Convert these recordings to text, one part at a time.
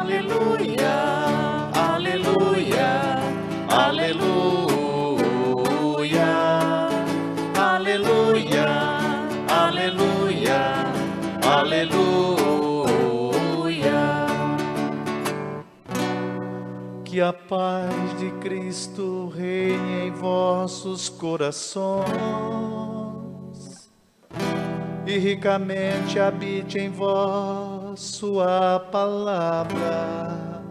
aleluia, aleluia, aleluia, aleluia, aleluia, aleluia. Que a paz de Cristo reine em vossos corações e ricamente habite em vós sua palavra.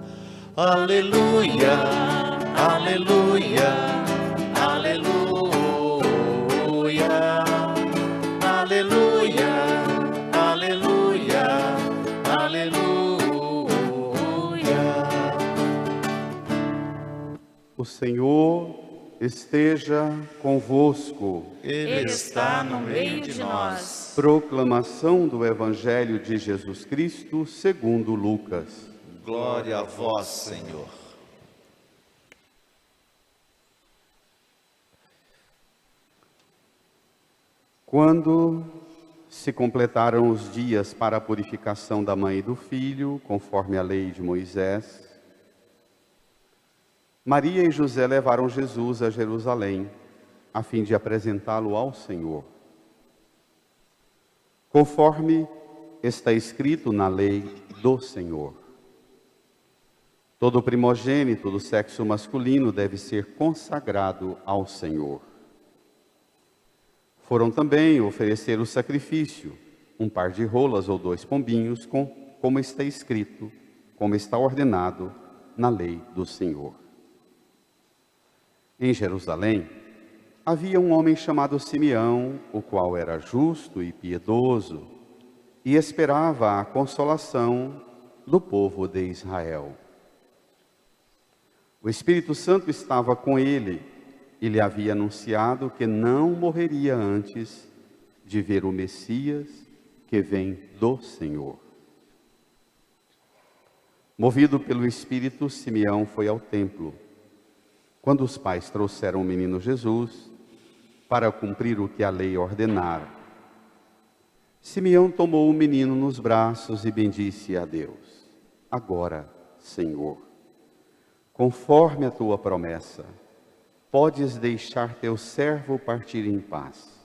Aleluia, aleluia, aleluia, aleluia, aleluia, aleluia. O Senhor esteja convosco. Ele está no meio de nós. Proclamação do Evangelho de Jesus Cristo segundo Lucas. Glória a vós, Senhor. Quando se completaram os dias para a purificação da mãe e do filho, conforme a lei de Moisés, Maria e José levaram Jesus a Jerusalém, a fim de apresentá-lo ao Senhor. Conforme está escrito na lei do Senhor, todo primogênito do sexo masculino deve ser consagrado ao Senhor. Foram também oferecer o sacrifício, um par de rolas ou 2 pombinhos, como está escrito, como está ordenado na lei do Senhor. Em Jerusalém, havia um homem chamado Simeão, o qual era justo e piedoso, e esperava a consolação do povo de Israel. O Espírito Santo estava com ele e lhe havia anunciado que não morreria antes de ver o Messias que vem do Senhor. Movido pelo Espírito, Simeão foi ao templo. Quando os pais trouxeram o menino Jesus para cumprir o que a lei ordenara, Simeão tomou o menino nos braços e bendisse a Deus. Agora, Senhor, conforme a tua promessa, podes deixar teu servo partir em paz.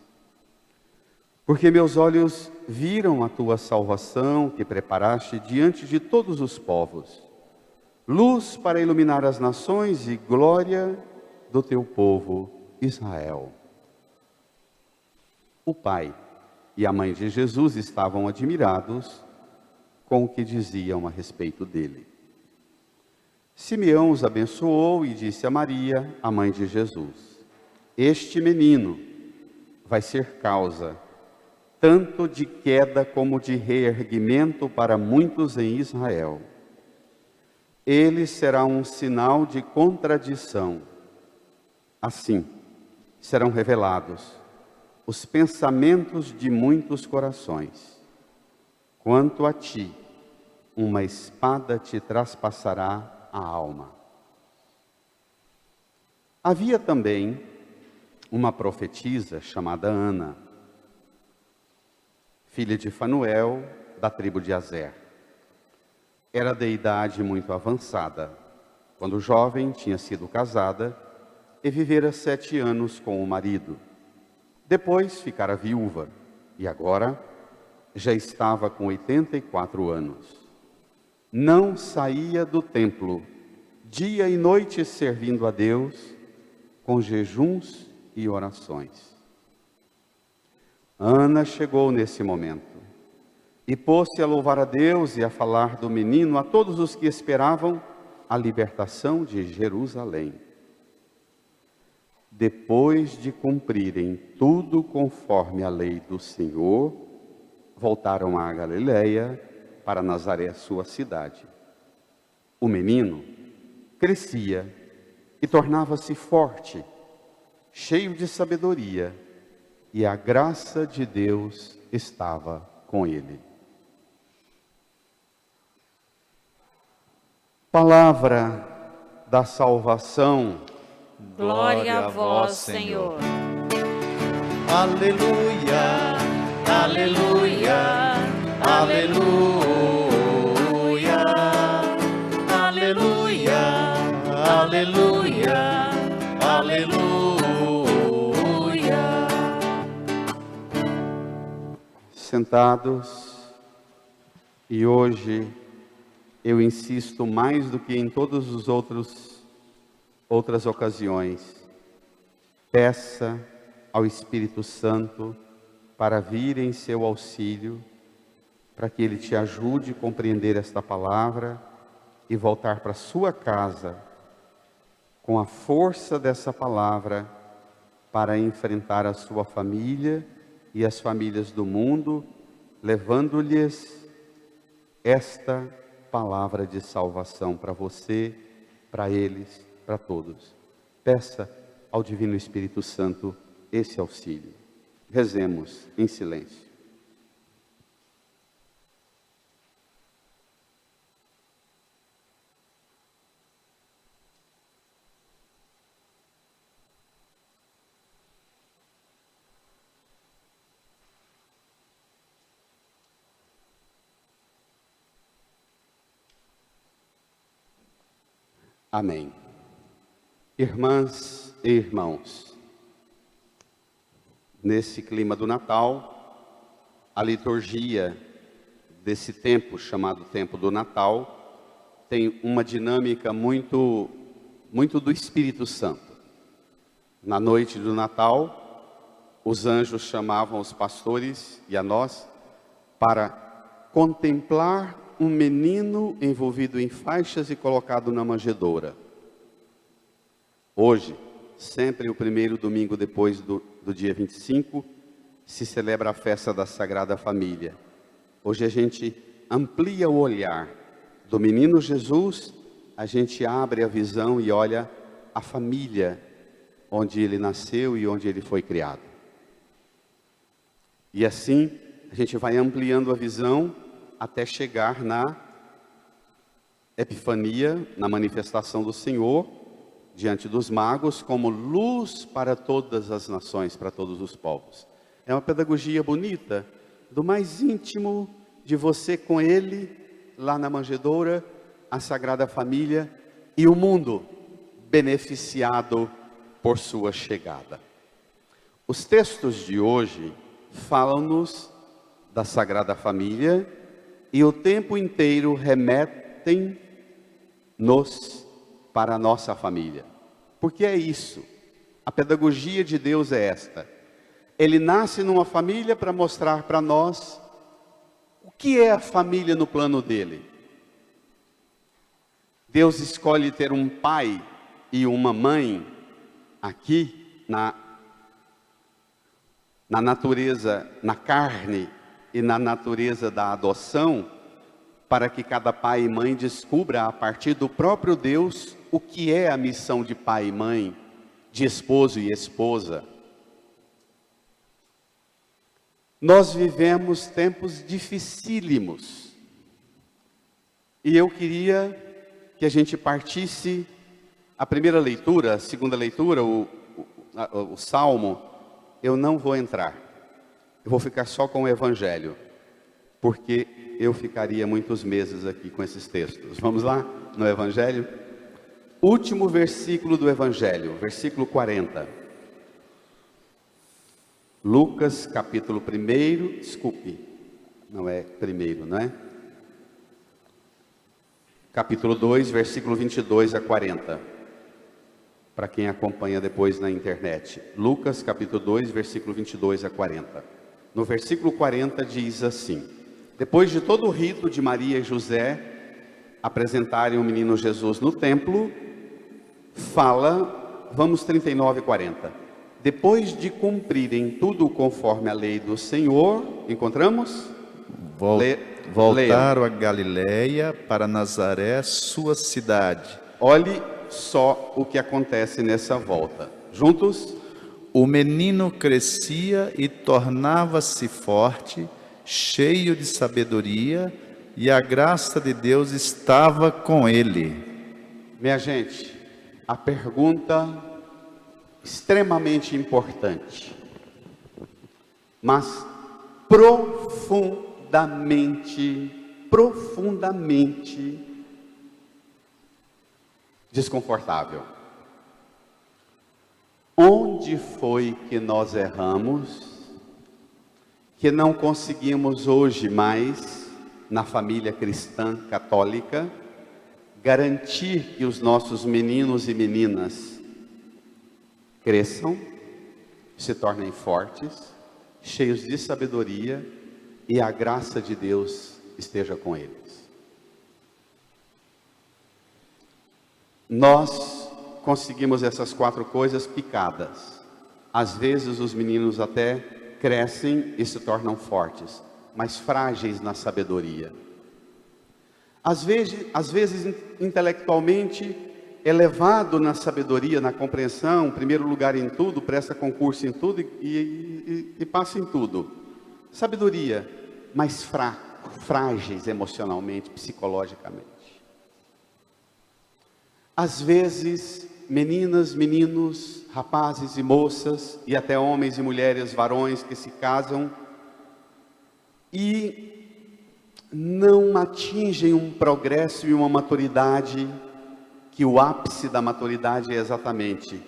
Porque meus olhos viram a tua salvação que preparaste diante de todos os povos, luz para iluminar as nações e glória do teu povo Israel. O pai e a mãe de Jesus estavam admirados com o que diziam a respeito dele. Simeão os abençoou e disse a Maria, a mãe de Jesus: este menino vai ser causa tanto de queda como de reerguimento para muitos em Israel. Ele será um sinal de contradição. Assim serão revelados os pensamentos de muitos corações. Quanto a ti, uma espada te traspassará a alma. Havia também uma profetisa chamada Ana, filha de Fanuel, da tribo de Aser. Era de idade muito avançada. Quando jovem, tinha sido casada e vivera 7 anos com o marido. Depois ficara viúva e agora já estava com 84 anos. Não saía do templo, dia e noite servindo a Deus, com jejuns e orações. Ana chegou nesse momento e pôs-se a louvar a Deus e a falar do menino a todos os que esperavam a libertação de Jerusalém. Depois de cumprirem tudo conforme a lei do Senhor, voltaram à Galileia, para Nazaré, sua cidade. O menino crescia e tornava-se forte, cheio de sabedoria, e a graça de Deus estava com ele. Palavra da salvação. Glória a vós, Senhor. Aleluia, aleluia, aleluia, assentados. E hoje eu insisto mais do que em todas as outras ocasiões. Peça ao Espírito Santo para vir em seu auxílio, para que ele te ajude a compreender esta palavra e voltar para sua casa com a força dessa palavra para enfrentar a sua família e as famílias do mundo, levando-lhes esta palavra de salvação para você, para eles, para todos. Peça ao Divino Espírito Santo esse auxílio. Rezemos em silêncio. Amém. Irmãs e irmãos, nesse clima do Natal, a liturgia desse tempo, chamado tempo do Natal, tem uma dinâmica muito do Espírito Santo. Na noite do Natal, os anjos chamavam os pastores e a nós para contemplar um menino envolvido em faixas e colocado na manjedoura. Hoje, sempre o primeiro domingo depois do dia 25, se celebra a festa da Sagrada Família. Hoje a gente amplia o olhar do menino Jesus, a gente abre a visão e olha a família onde ele nasceu e onde ele foi criado. E assim, a gente vai ampliando a visão até chegar na Epifania, na manifestação do Senhor, diante dos magos, como luz para todas as nações, para todos os povos. É uma pedagogia bonita, do mais íntimo de você com Ele, lá na manjedoura, a Sagrada Família e o mundo beneficiado por sua chegada. Os textos de hoje falam-nos da Sagrada Família e o tempo inteiro remetem-nos para a nossa família. Porque é isso, a pedagogia de Deus é esta. Ele nasce numa família para mostrar para nós o que é a família no plano dele. Deus escolhe ter um pai e uma mãe aqui na natureza, na carne e na natureza da adoção, para que cada pai e mãe descubra a partir do próprio Deus o que é a missão de pai e mãe, de esposo e esposa. Nós vivemos tempos dificílimos e eu queria que a gente partisse a primeira leitura, a segunda leitura, o Salmo. Eu não vou entrar, eu vou ficar só com o Evangelho, porque eu ficaria muitos meses aqui com esses textos. Vamos lá, no Evangelho? Último versículo do Evangelho, versículo 40. Lucas, capítulo 1, desculpe, não é primeiro, não é? Capítulo 2, versículo 22 a 40. Para quem acompanha depois na internet. Lucas, capítulo 2, versículo 22 a 40. No versículo 40 diz assim: depois de todo o rito de Maria e José apresentarem o menino Jesus no templo, vamos 39 e 40. Depois de cumprirem tudo conforme a lei do Senhor, encontramos? Voltaram a Galileia, para Nazaré, sua cidade. Olhe só o que acontece nessa volta. Juntos? O menino crescia e tornava-se forte, cheio de sabedoria, e a graça de Deus estava com ele. Minha gente, a pergunta extremamente importante, mas profundamente desconfortável. Onde foi que nós erramos, que não conseguimos hoje mais, na família cristã católica, garantir que os nossos meninos e meninas cresçam, se tornem fortes, cheios de sabedoria e a graça de Deus esteja com eles. Nós conseguimos essas 4 coisas picadas. Às vezes os meninos até crescem e se tornam fortes, mas frágeis na sabedoria. Às vezes intelectualmente elevado na sabedoria, na compreensão, primeiro lugar em tudo, presta concurso em tudo e passa em tudo. Sabedoria, mas frágeis emocionalmente, psicologicamente. Às vezes, meninas, meninos, rapazes e moças, e até homens e mulheres, varões que se casam e não atingem um progresso e uma maturidade, que o ápice da maturidade é exatamente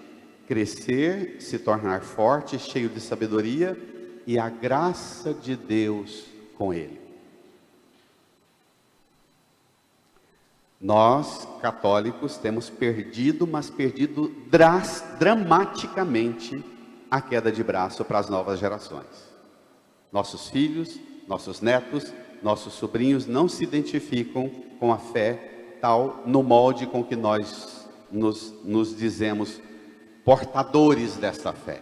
crescer, se tornar forte, cheio de sabedoria e a graça de Deus com ele. Nós, católicos, temos perdido, mas perdido dramaticamente a queda de braço para as novas gerações. Nossos filhos, nossos netos, nossos sobrinhos não se identificam com a fé tal no molde com que nós nos dizemos portadores dessa fé.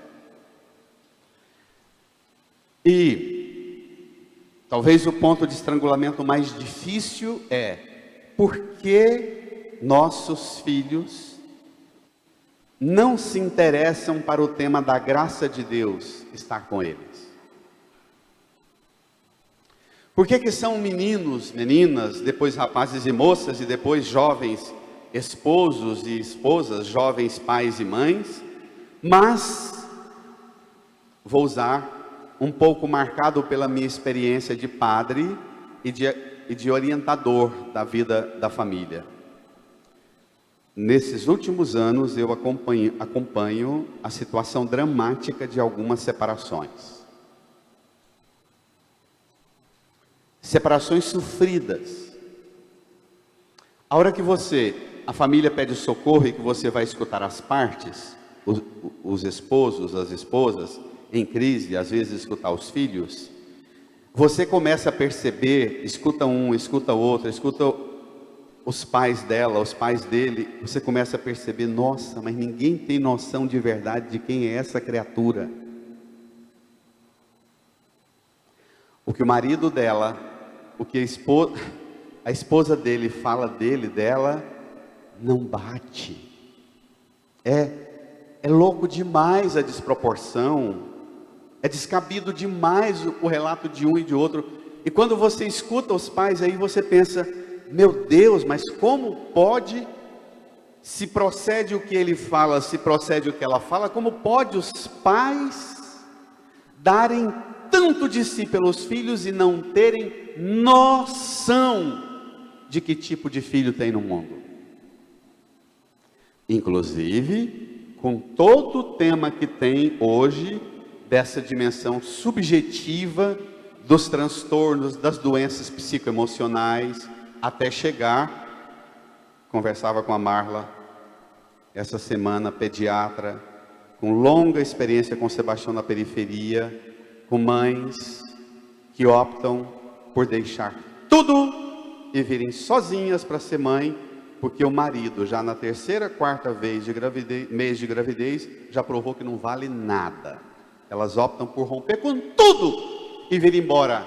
E talvez o ponto de estrangulamento mais difícil é: por que nossos filhos não se interessam para o tema da graça de Deus estar com eles? Por que são meninos, meninas, depois rapazes e moças, e depois jovens esposos e esposas, jovens pais e mães, mas, vou usar um pouco marcado pela minha experiência de padre e de orientador da vida da família. Nesses últimos anos eu acompanho a situação dramática de algumas separações. Separações sofridas. A hora que a família pede socorro e que você vai escutar as partes, os esposos, as esposas, em crise, às vezes escutar os filhos, você começa a perceber, escuta um, escuta outro, escuta os pais dela, os pais dele, você começa a perceber: nossa, mas ninguém tem noção de verdade de quem é essa criatura. O que o marido dela, o que a esposa dele fala dela, não bate. É louco demais a desproporção, é descabido demais o relato de um e de outro. E quando você escuta os pais, aí você pensa: meu Deus, mas como pode, se procede o que ele fala, se procede o que ela fala, como pode os pais darem tanto de si pelos filhos e não terem noção de que tipo de filho tem no mundo? Inclusive, com todo o tema que tem hoje, dessa dimensão subjetiva dos transtornos, das doenças psicoemocionais, até chegar, conversava com a Marla essa semana, pediatra, com longa experiência com Sebastião na periferia, com mães que optam por deixar tudo e virem sozinhas para ser mãe, porque o marido, já na 3ª, 4ª vez mês de gravidez, já provou que não vale nada. Elas optam por romper com tudo e vir embora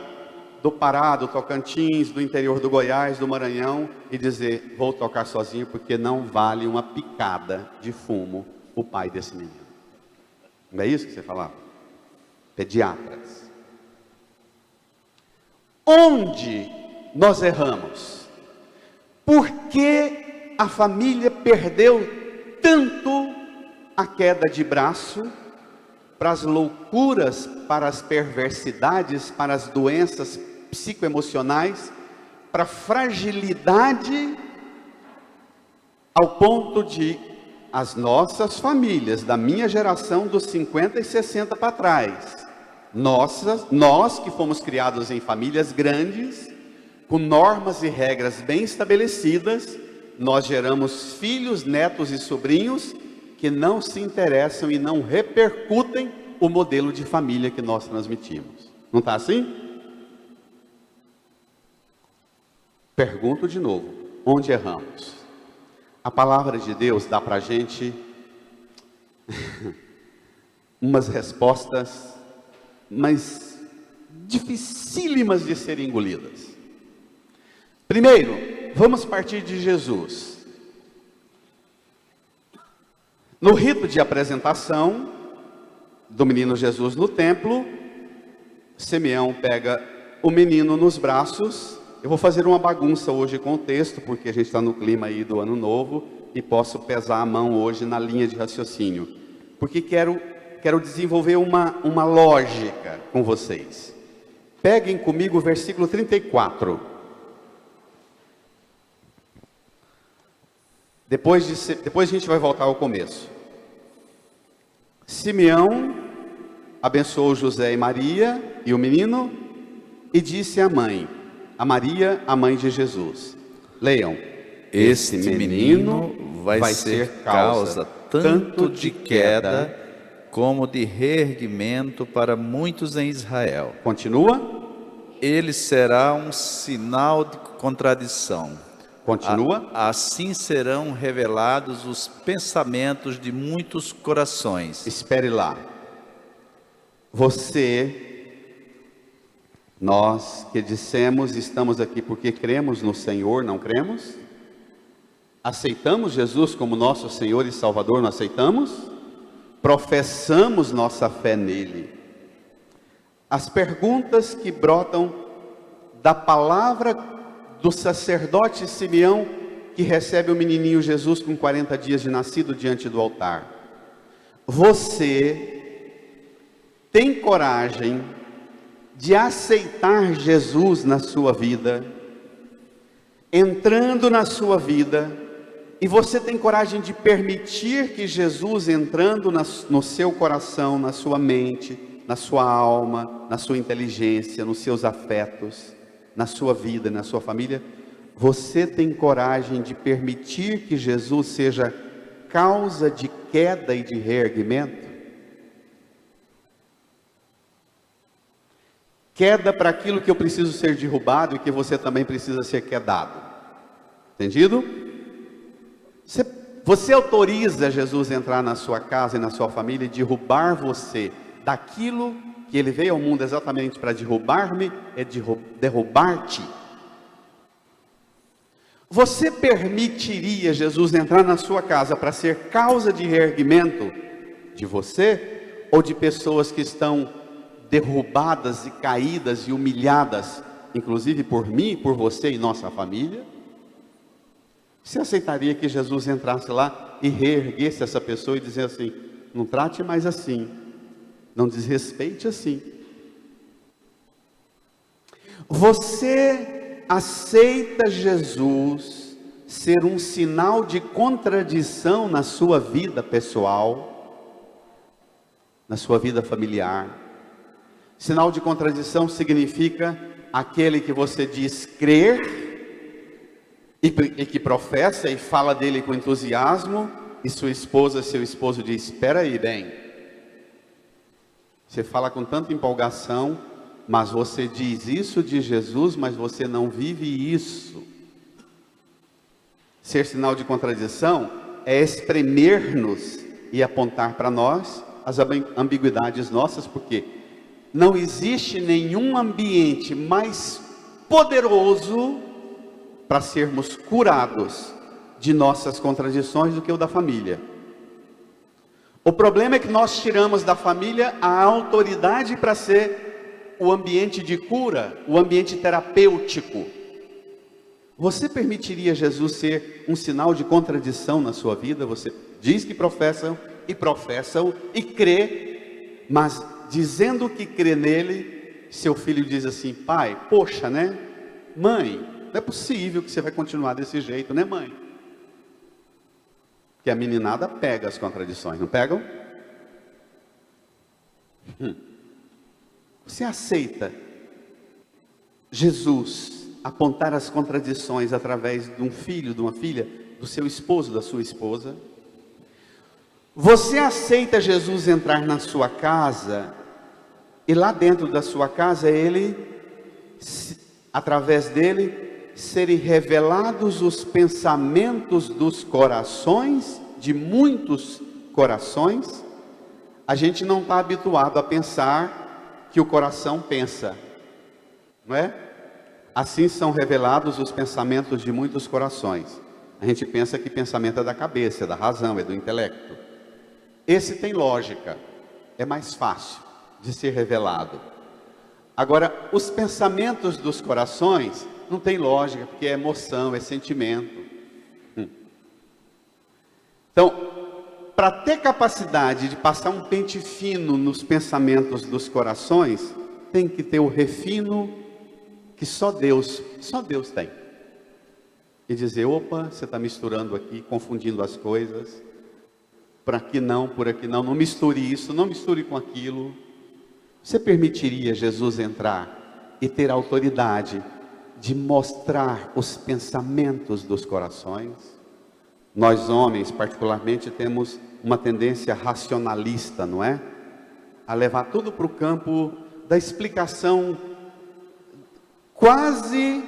do Pará, do Tocantins, do interior do Goiás, do Maranhão, e dizer: vou tocar sozinho, porque não vale uma picada de fumo o pai desse menino. Não é isso que você falava? Pediatras. Onde nós erramos? Por que a família perdeu tanto a queda de braço para as loucuras, para as perversidades, para as doenças psicoemocionais, para a fragilidade, ao ponto de as nossas famílias, da minha geração, dos 50 e 60 para trás, Nós que fomos criados em famílias grandes, com normas e regras bem estabelecidas, nós geramos filhos, netos e sobrinhos que não se interessam e não repercutem o modelo de família que nós transmitimos. Não está assim? Pergunto de novo, onde erramos? A palavra de Deus dá para a gente umas respostas, mas dificílimas de serem engolidas. Primeiro, vamos partir de Jesus. No rito de apresentação do menino Jesus no templo, Simeão pega o menino nos braços. Eu vou fazer uma bagunça hoje com o texto, porque a gente está no clima aí do ano novo, e posso pesar a mão hoje na linha de raciocínio, porque quero desenvolver uma lógica com vocês. Peguem comigo o versículo 34. Depois a gente vai voltar ao começo. Simeão abençoou José e Maria e o menino, e disse à mãe, a Maria, a mãe de Jesus. Leiam. Este menino vai ser causa tanto de queda como de reerguimento para muitos em Israel. Continua. Ele será um sinal de contradição. Continua. Assim serão revelados os pensamentos de muitos corações. Espere lá. Nós que dissemos estamos aqui porque cremos no Senhor, não cremos? Aceitamos Jesus como nosso Senhor e Salvador, não aceitamos? Professamos nossa fé nele. As perguntas que brotam da palavra do sacerdote Simeão, que recebe o menininho Jesus com 40 dias de nascido diante do altar. Você tem coragem de aceitar Jesus na sua vida, entrando na sua vida, e você tem coragem de permitir que Jesus entrando no seu coração, na sua mente, na sua alma, na sua inteligência, nos seus afetos, na sua vida, na sua família? Você tem coragem de permitir que Jesus seja causa de queda e de reerguimento? Queda para aquilo que eu preciso ser derrubado e que você também precisa ser quedado. Entendido? Você autoriza Jesus a entrar na sua casa e na sua família e derrubar você daquilo que ele veio ao mundo exatamente para derrubar-me, é derrubar-te. Você permitiria Jesus entrar na sua casa para ser causa de reerguimento de você ou de pessoas que estão derrubadas e caídas e humilhadas, inclusive por mim, por você e nossa família? Você aceitaria que Jesus entrasse lá e reerguesse essa pessoa e dizer assim: não trate mais assim, não desrespeite assim? Você aceita Jesus ser um sinal de contradição na sua vida pessoal, na sua vida familiar? Sinal de contradição significa aquele que você diz crer e que professa e fala dele com entusiasmo, e sua esposa, seu esposo diz: espera aí, bem, você fala com tanta empolgação, mas você diz isso de Jesus, mas você não vive isso. Ser sinal de contradição é espremer-nos e apontar para nós as ambiguidades nossas, porque não existe nenhum ambiente mais poderoso para sermos curados de nossas contradições do que o da família. O problema é que nós tiramos da família a autoridade para ser o ambiente de cura, o ambiente terapêutico. Você permitiria Jesus ser um sinal de contradição na sua vida? Você diz que professam e crê, mas dizendo que crê nele, seu filho diz assim: pai, poxa, né? Mãe, não é possível que você vai continuar desse jeito, né, mãe? Que a meninada pega as contradições, não pegam? Você aceita Jesus apontar as contradições através de um filho, de uma filha, do seu esposo, da sua esposa? Você aceita Jesus entrar na sua casa e lá dentro da sua casa ele, através dele, serem revelados os pensamentos dos corações, de muitos corações? A gente não está habituado a pensar que o coração pensa, não é? Assim são revelados os pensamentos de muitos corações. A gente pensa que pensamento é da cabeça, é da razão, é do intelecto. Esse tem lógica, é mais fácil de ser revelado. Agora, os pensamentos dos corações não tem lógica, porque é emoção, é sentimento. Então, para ter capacidade de passar um pente fino nos pensamentos dos corações, tem que ter o refino que só Deus tem. E dizer, opa, você está misturando aqui, confundindo as coisas. Por aqui não, não misture isso, não misture com aquilo. Você permitiria Jesus entrar e ter autoridade de mostrar os pensamentos dos corações? Nós homens, particularmente, temos uma tendência racionalista, não é? A levar tudo para o campo da explicação quase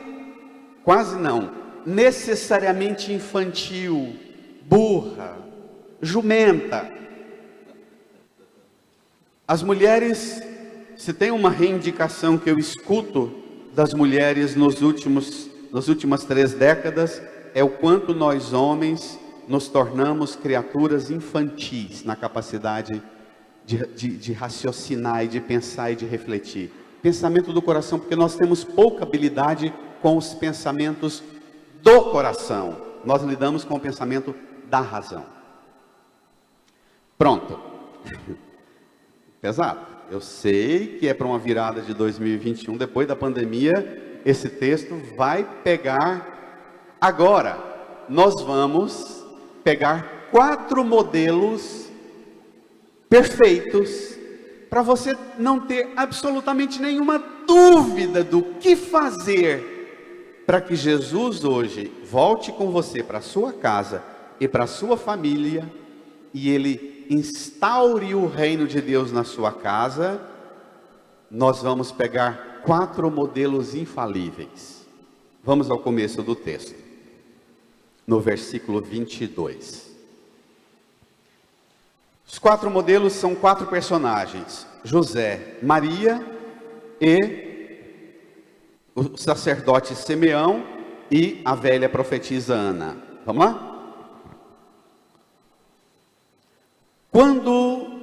não, necessariamente infantil, burra, jumenta. As mulheres, se tem uma reivindicação que eu escuto das mulheres nas últimas 3 décadas, é o quanto nós homens nos tornamos criaturas infantis na capacidade de raciocinar e de pensar e de refletir. Pensamento do coração, porque nós temos pouca habilidade com os pensamentos do coração. Nós lidamos com o pensamento da razão. Pronto. Pesado. Eu sei que é para uma virada de 2021, depois da pandemia, esse texto vai pegar. Agora, nós vamos pegar 4 modelos perfeitos, para você não ter absolutamente nenhuma dúvida do que fazer, para que Jesus hoje volte com você para a sua casa e para a sua família, e Ele instaure o reino de Deus na sua casa. Nós vamos pegar 4 modelos infalíveis. Vamos ao começo do texto, no versículo 22. Os 4 modelos são 4 personagens: José, Maria e o sacerdote Simeão e a velha profetisa Ana. Vamos lá? Quando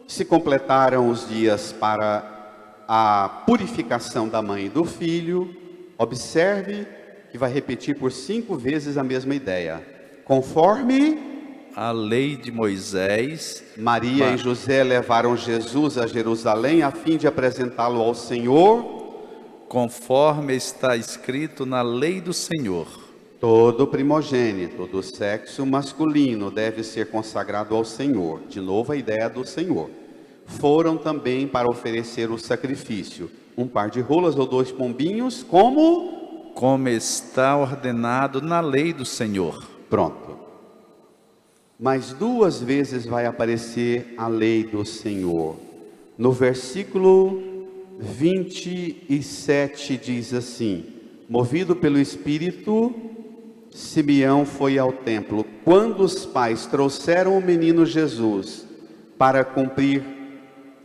se completaram os dias para a purificação da mãe e do filho, observe que vai repetir por 5 vezes a mesma ideia. Conforme a lei de Moisés, Maria e José levaram Jesus a Jerusalém a fim de apresentá-lo ao Senhor, conforme está escrito na lei do Senhor. Todo primogênito do sexo masculino deve ser consagrado ao Senhor. De novo a ideia do Senhor. Foram também para oferecer o sacrifício, um par de rolas ou 2 pombinhos, como está ordenado na lei do Senhor. Pronto. Mas 2 vezes vai aparecer a lei do Senhor. No versículo 27 diz assim: movido pelo Espírito, Simeão foi ao templo. Quando os pais trouxeram o menino Jesus para cumprir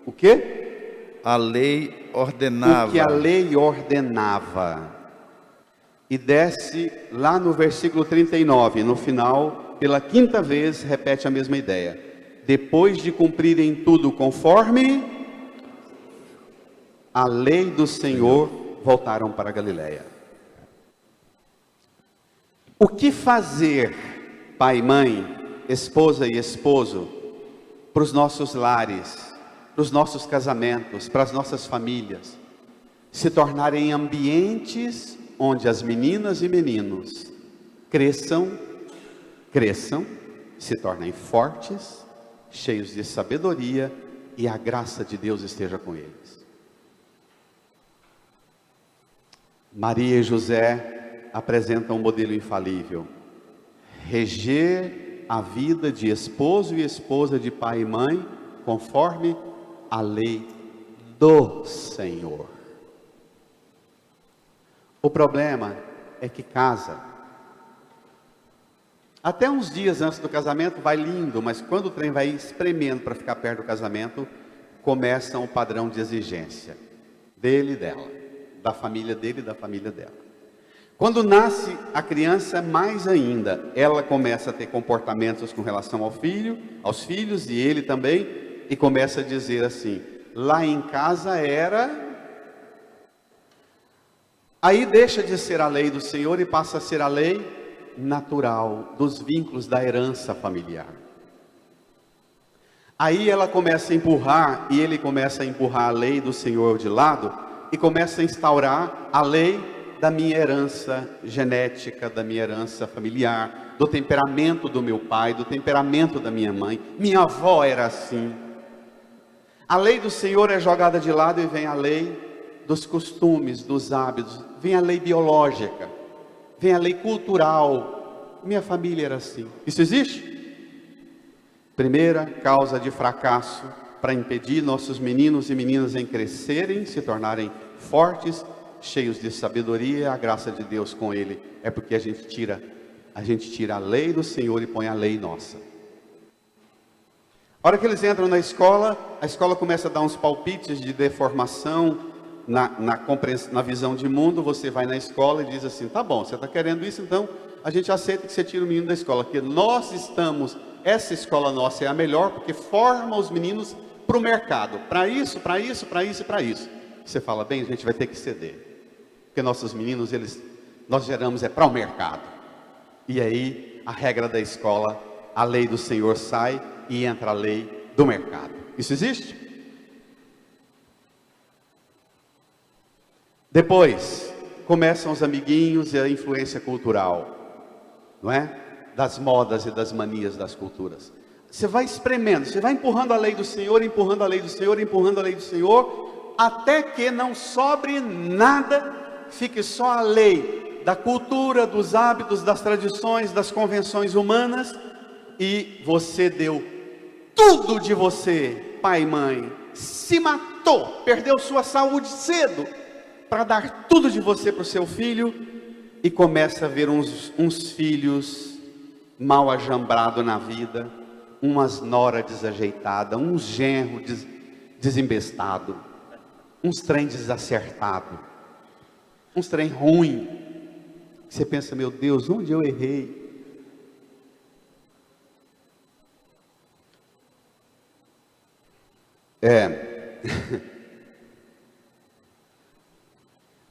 o quê? A lei ordenava. O que a lei ordenava. E desce lá no versículo 39, no final, pela 5ª vez, repete a mesma ideia. Depois de cumprirem tudo conforme a lei do Senhor, voltaram para a Galileia. O que fazer, pai e mãe, esposa e esposo, para os nossos lares, para os nossos casamentos, para as nossas famílias, se tornarem ambientes onde as meninas e meninos cresçam, se tornem fortes, cheios de sabedoria, e a graça de Deus esteja com eles. Maria e José apresentam um modelo infalível. Reger a vida de esposo e esposa, de pai e mãe, conforme a lei do Senhor. O problema é que casa. Até uns dias antes do casamento vai lindo, mas quando o trem vai espremendo para ficar perto do casamento, começa um padrão de exigência dele e dela, da família dele e da família dela. Quando nasce a criança, mais ainda, ela começa a ter comportamentos com relação aos filhos, e ele também, e começa a dizer assim: lá em casa era... Aí deixa de ser a lei do Senhor e passa a ser a lei natural, dos vínculos da herança familiar. Aí ela começa a empurrar, e ele começa a empurrar a lei do Senhor de lado, e começa a instaurar a lei da minha herança genética, da minha herança familiar, do temperamento do meu pai, do temperamento da minha mãe. Minha avó era assim. A lei do Senhor é jogada de lado e vem a lei dos costumes, dos hábitos, vem a lei biológica, vem a lei cultural. Minha família era assim. Isso existe? Primeira causa de fracasso para impedir nossos meninos e meninas em crescerem, se tornarem fortes, cheios de sabedoria, a graça de Deus com ele, é porque a gente tira a lei do Senhor e põe a lei nossa. A hora que eles entram na escola, a escola começa a dar uns palpites de deformação na visão de mundo. Você vai na escola e diz assim: tá bom, você está querendo isso, então a gente aceita que você tira o menino da escola, porque essa escola nossa é a melhor, porque forma os meninos para o mercado, para isso. Você fala: bem, a gente vai ter que ceder, porque nossos meninos, nós geramos para o mercado. E aí, a regra da escola, a lei do Senhor sai e entra a lei do mercado. Isso existe? Depois, começam os amiguinhos e a influência cultural, não é? Das modas e das manias das culturas. Você vai espremendo, você vai empurrando a lei do Senhor, empurrando a lei do Senhor, empurrando a lei do Senhor, até que não sobre nada, fique só a lei da cultura, dos hábitos, das tradições, das convenções humanas, e você deu tudo de você, pai e mãe, se matou, perdeu sua saúde cedo, para dar tudo de você para o seu filho, e começa a ver uns filhos mal ajambrados na vida, umas nora desajeitadas, uns genro desembestado, uns trem desacertado, uns trem ruim. Você pensa: meu Deus, onde eu errei?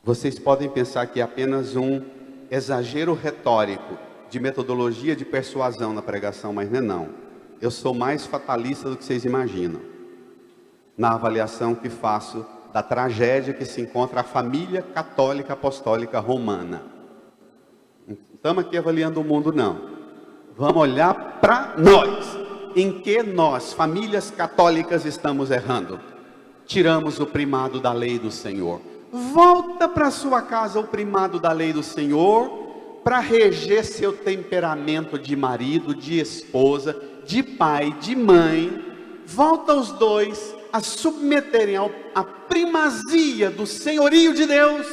Vocês podem pensar que é apenas um exagero retórico de metodologia de persuasão na pregação, mas não. Eu sou mais fatalista do que vocês imaginam, na avaliação que faço da tragédia que se encontra a família católica apostólica romana. Não estamos aqui avaliando o mundo, não. Vamos olhar para nós. Em que nós, famílias católicas, estamos errando? Tiramos o primado da lei do Senhor. Volta para sua casa o primado da lei do Senhor, para reger seu temperamento de marido, de esposa, de pai, de mãe. Volta os dois a submeterem à primazia do senhorio de Deus.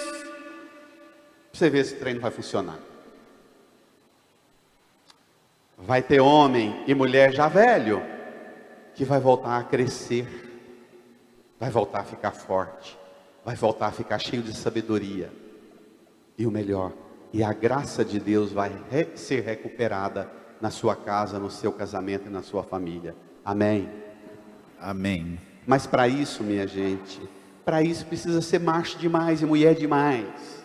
Você vê se o treino vai funcionar. Vai ter homem e mulher já velho, que vai voltar a crescer, vai voltar a ficar forte, vai voltar a ficar cheio de sabedoria. E o melhor, e a graça de Deus vai ser recuperada na sua casa, no seu casamento e na sua família. Amém? Amém. Mas para isso, minha gente, para isso precisa ser macho demais e mulher demais.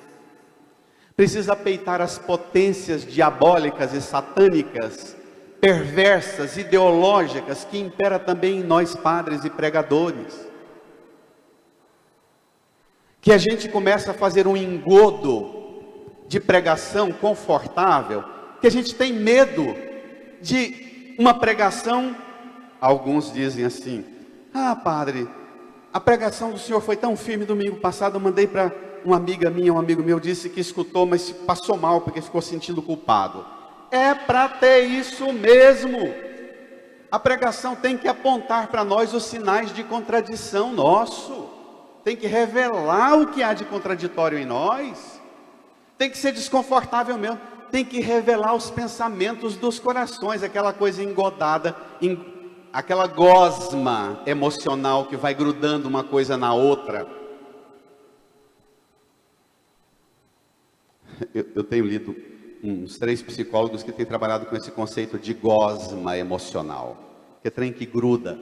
Precisa peitar as potências diabólicas e satânicas, perversas, ideológicas, que impera também em nós padres e pregadores. Que a gente começa a fazer um engodo de pregação confortável, que a gente tem medo de uma pregação. Alguns dizem assim: ah, padre, a pregação do senhor foi tão firme domingo passado, eu mandei para uma amiga minha, um amigo meu disse que escutou, mas passou mal porque ficou sentindo culpado. É para ter isso mesmo. A pregação tem que apontar para nós os sinais de contradição nosso. Tem que revelar o que há de contraditório em nós. Tem que ser desconfortável mesmo. Tem que revelar os pensamentos dos corações, aquela coisa engodada, aquela gosma emocional que vai grudando uma coisa na outra. Eu tenho lido uns 3 psicólogos que têm trabalhado com esse conceito de gosma emocional, que é trem que gruda.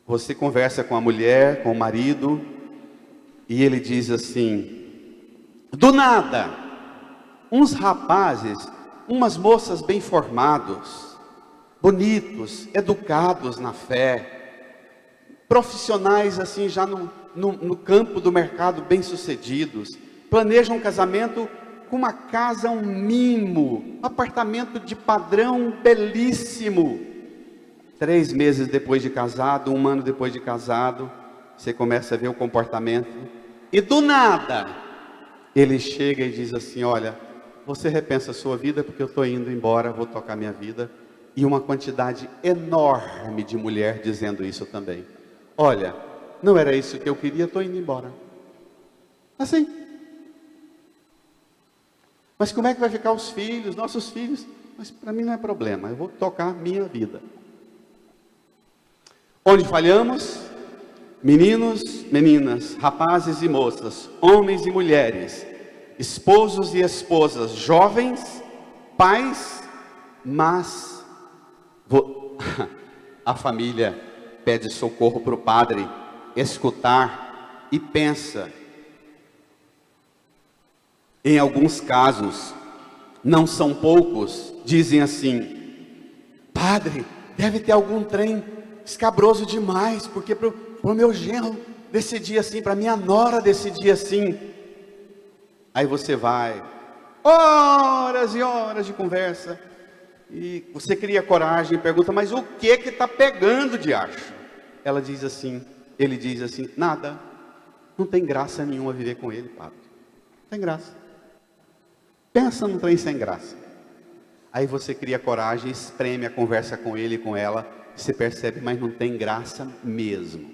Você conversa com a mulher, com o marido, e ele diz assim, do nada, uns rapazes, umas moças bem formados, bonitos, educados na fé, profissionais assim já no campo do mercado bem-sucedidos, planejam um casamento com uma casa, um mimo, um apartamento de padrão belíssimo. 3 meses depois de casado, 1 ano depois de casado, você começa a ver o comportamento, e do nada, ele chega e diz assim, olha, você repensa a sua vida, porque eu estou indo embora, vou tocar minha vida. E uma quantidade enorme de mulher dizendo isso também. Olha, não era isso que eu queria, estou indo embora. Assim. Mas como é que vai ficar os filhos, nossos filhos? Mas para mim não é problema, eu vou tocar minha vida. Onde falhamos? Meninos, meninas, rapazes e moças, homens e mulheres, esposos e esposas, jovens, pais, mas a família pede socorro para o padre escutar e pensa. Em alguns casos, não são poucos, dizem assim, padre, deve ter algum trem escabroso demais, porque para o meu genro decidir assim, para minha nora decidir assim. Aí você vai, horas e horas de conversa, e você cria coragem e pergunta, mas o que está pegando de acho? Ela diz assim, ele diz assim, nada, não tem graça nenhuma viver com ele, padre, não tem graça. Pensa num trem sem graça. Aí você cria coragem, espreme a conversa com ele e com ela, você percebe, mas não tem graça mesmo.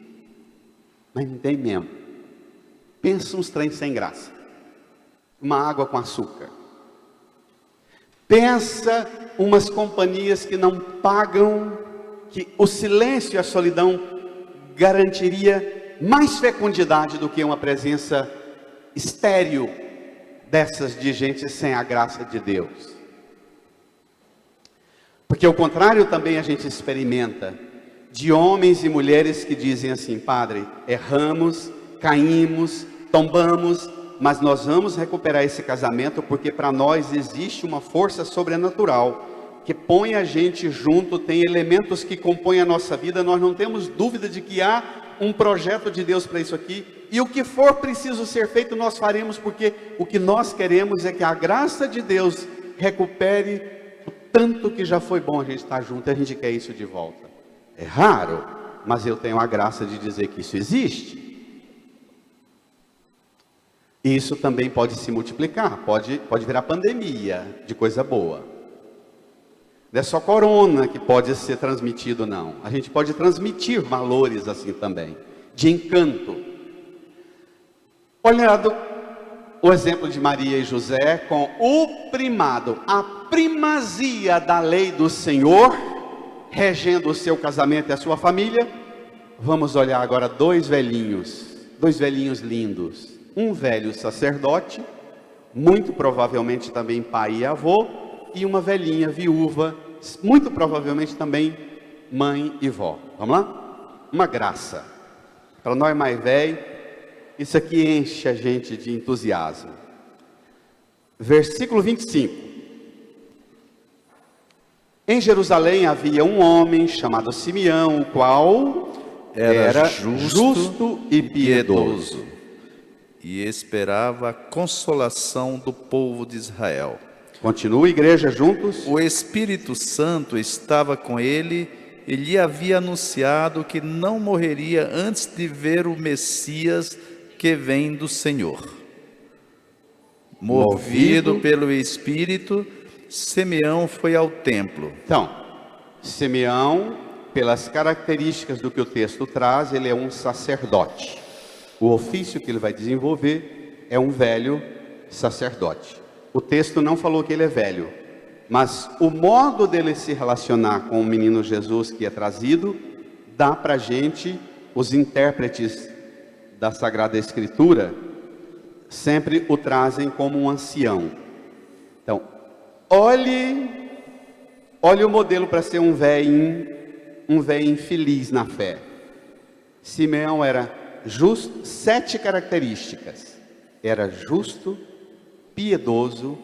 Mas não tem mesmo. Pensa uns trens sem graça. Uma água com açúcar. Pensa umas companhias que não pagam, que o silêncio e a solidão garantiria mais fecundidade do que uma presença estéril dessas de gente sem a graça de Deus. Porque o contrário também a gente experimenta, de homens e mulheres que dizem assim, padre, erramos, caímos, tombamos, mas nós vamos recuperar esse casamento, porque para nós existe uma força sobrenatural, que põe a gente junto, tem elementos que compõem a nossa vida, nós não temos dúvida de que há um projeto de Deus para isso aqui, e o que for preciso ser feito nós faremos, porque o que nós queremos é que a graça de Deus recupere o tanto que já foi bom a gente estar junto, e a gente quer isso de volta. É raro, mas eu tenho a graça de dizer que isso existe. E isso também pode se multiplicar, pode virar pandemia de coisa boa. Não é só corona que pode ser transmitido, não. A gente pode transmitir valores assim também, de encanto. Olhando o exemplo de Maria e José com o primado, a primazia da lei do Senhor, regendo o seu casamento e a sua família, vamos olhar agora 2 velhinhos lindos. Um velho sacerdote, muito provavelmente também pai e avô, e uma velhinha viúva, muito provavelmente também mãe e vó. Vamos lá? Uma graça. Para nós mais velhos, isso aqui enche a gente de entusiasmo. Versículo 25. Em Jerusalém havia um homem chamado Simeão, o qual era justo e piedoso, e esperava a consolação do povo de Israel. Continua, igreja, juntos. O Espírito Santo estava com ele e lhe havia anunciado que não morreria antes de ver o Messias, que que vem do Senhor. Movido pelo Espírito, Simeão foi ao templo. Então, Simeão, pelas características do que o texto traz, ele é um sacerdote. O ofício que ele vai desenvolver é um velho sacerdote. O texto não falou que ele é velho, mas o modo dele se relacionar com o menino Jesus que é trazido, dá para a gente, os intérpretes da Sagrada Escritura, sempre o trazem como um ancião. Então, olhe o modelo para ser um velhinho feliz na fé. Simeão era justo, 7 características. Era justo, piedoso,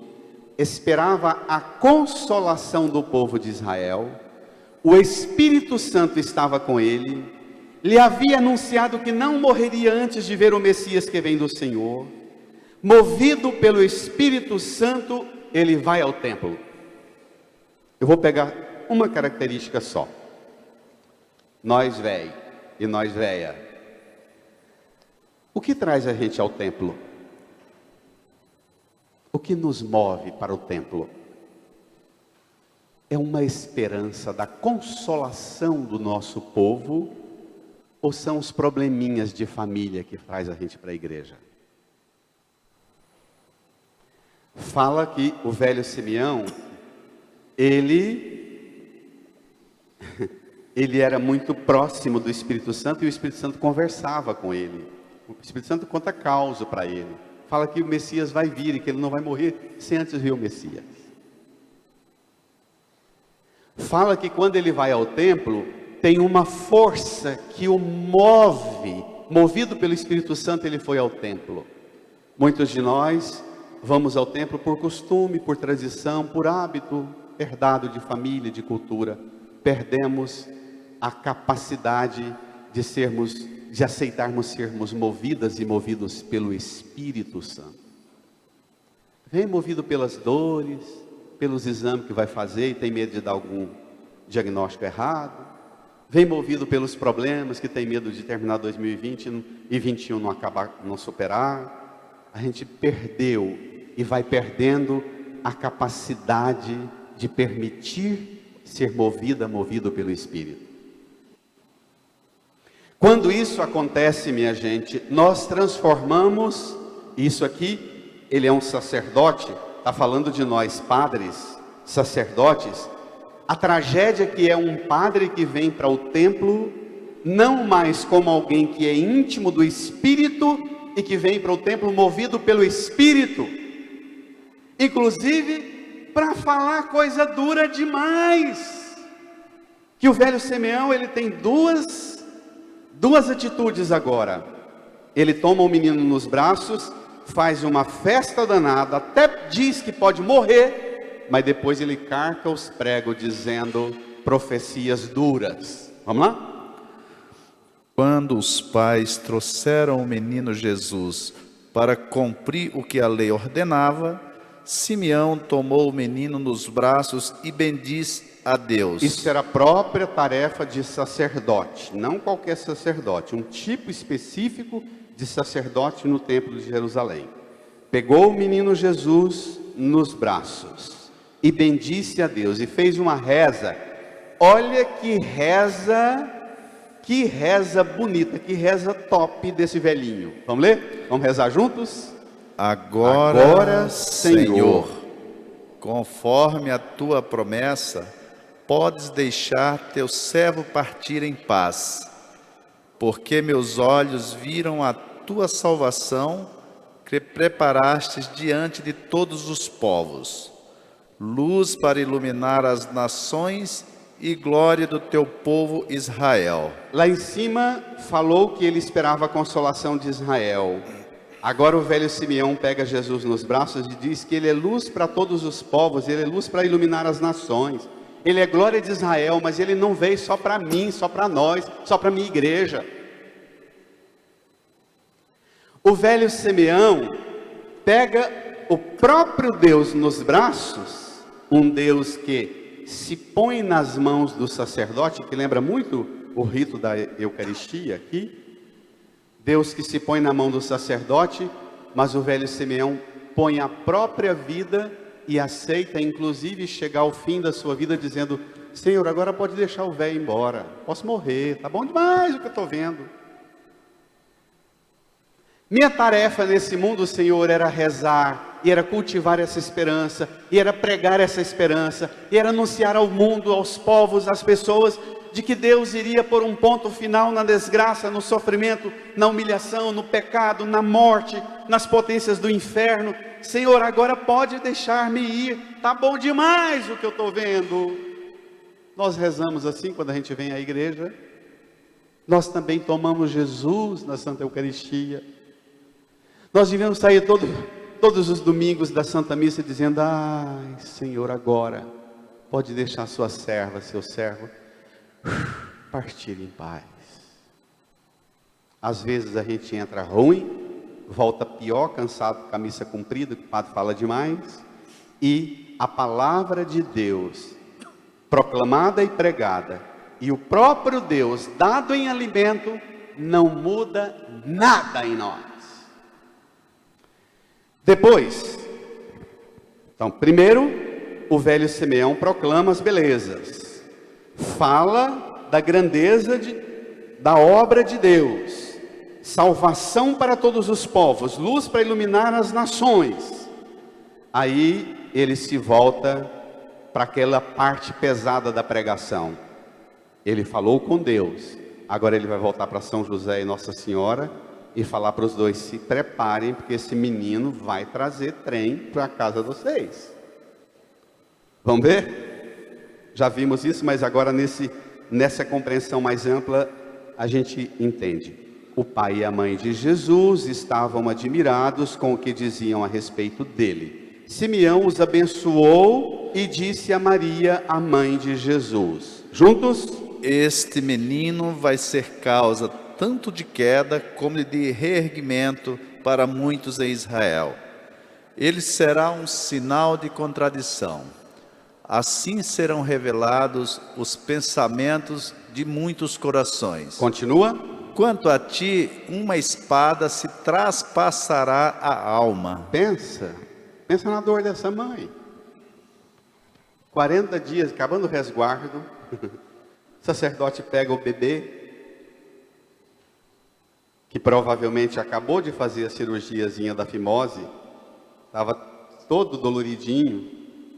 esperava a consolação do povo de Israel, o Espírito Santo estava com ele, lhe havia anunciado que não morreria antes de ver o Messias que vem do Senhor. Movido pelo Espírito Santo, ele vai ao templo. Eu vou pegar uma característica só. Nós véi e nós véia. O que traz a gente ao templo? O que nos move para o templo? É uma esperança da consolação do nosso povo, ou são os probleminhas de família que traz a gente para a igreja? Fala que o velho Simeão, ele era muito próximo do Espírito Santo, e o Espírito Santo conversava com ele. O Espírito Santo conta causa para ele. Fala que o Messias vai vir e que ele não vai morrer sem antes ver o Messias. Fala que quando ele vai ao templo, tem uma força que o move. Movido pelo Espírito Santo, ele foi ao templo. Muitos de nós vamos ao templo por costume, por tradição, por hábito herdado de família, de cultura. Perdemos a capacidade de aceitarmos sermos movidas e movidos pelo Espírito Santo. Vem movido pelas dores, pelos exames que vai fazer e tem medo de dar algum diagnóstico errado. Vem movido pelos problemas, que tem medo de terminar 2020 e 2021 não acabar, não superar. A gente perdeu e vai perdendo a capacidade de permitir ser movido pelo Espírito. Quando isso acontece, minha gente, nós transformamos, isso aqui, ele é um sacerdote, está falando de nós padres, sacerdotes. A tragédia que é um padre que vem para o templo, não mais como alguém que é íntimo do Espírito e que vem para o templo movido pelo Espírito, inclusive para falar coisa dura demais. Que o velho Simeão, ele tem duas atitudes agora. Ele toma o menino nos braços, faz uma festa danada, até diz que pode morrer, mas depois ele carca os pregos dizendo profecias duras. Vamos lá? Quando os pais trouxeram o menino Jesus para cumprir o que a lei ordenava, Simeão tomou o menino nos braços e bendisse a Deus. Isso era a própria tarefa de sacerdote, não qualquer sacerdote, um tipo específico de sacerdote no templo de Jerusalém. Pegou o menino Jesus nos braços e bendisse a Deus e fez uma reza. Olha que reza bonita, que reza top desse velhinho. Vamos ler? Vamos rezar juntos? Agora, Senhor, conforme a tua promessa, podes deixar teu servo partir em paz, porque meus olhos viram a tua salvação, que preparastes diante de todos os povos, luz para iluminar as nações e glória do teu povo Israel. Lá em cima falou que ele esperava a consolação de Israel. Agora o velho Simeão pega Jesus nos braços e diz que ele é luz para todos os povos, ele é luz para iluminar as nações. Ele é glória de Israel, mas ele não veio só para mim, só para nós, só para a minha igreja. O velho Simeão pega o próprio Deus nos braços, um Deus que se põe nas mãos do sacerdote, que lembra muito o rito da Eucaristia aqui, Deus que se põe na mão do sacerdote, mas o velho Simeão põe a própria vida e aceita, inclusive, chegar ao fim da sua vida dizendo: Senhor, agora pode deixar o velho embora, posso morrer, tá bom demais o que eu estou vendo. Minha tarefa nesse mundo, Senhor, era rezar, e era cultivar essa esperança, e era pregar essa esperança, e era anunciar ao mundo, aos povos, às pessoas, de que Deus iria pôr um ponto final na desgraça, no sofrimento, na humilhação, no pecado, na morte, nas potências do inferno. Senhor, agora pode deixar-me ir, tá bom demais o que eu estou vendo. Nós rezamos assim quando a gente vem à igreja. Nós também tomamos Jesus na Santa Eucaristia. Nós devemos sair todos os domingos da Santa Missa dizendo: ai, Senhor, agora pode deixar sua serva, seu servo, partir em paz. Às vezes a gente entra ruim, volta pior, cansado com a missa cumprida, que o padre fala demais, e a palavra de Deus, proclamada e pregada, e o próprio Deus, dado em alimento, não muda nada em nós. Depois, então, primeiro, o velho Simeão proclama as belezas, fala da grandeza da obra de Deus, salvação para todos os povos, luz para iluminar as nações. Aí ele se volta para aquela parte pesada da pregação. Ele falou com Deus, agora ele vai voltar para São José e Nossa Senhora e falar para os dois: se preparem, porque esse menino vai trazer trem para a casa de vocês. Vamos ver? Já vimos isso, mas agora nessa compreensão mais ampla a gente entende. O pai e a mãe de Jesus estavam admirados com o que diziam a respeito dele. Simeão os abençoou e disse a Maria, a mãe de Jesus. Juntos? Este menino vai ser causa tanto de queda como de reerguimento para muitos em Israel. Ele será um sinal de contradição. Assim serão revelados os pensamentos de muitos corações. Continua. Quanto a ti, uma espada se traspassará a alma. Pensa na dor dessa mãe. 40 dias, acabando o resguardo, o sacerdote pega o bebê, que provavelmente acabou de fazer a cirurgiazinha da fimose, estava todo doloridinho,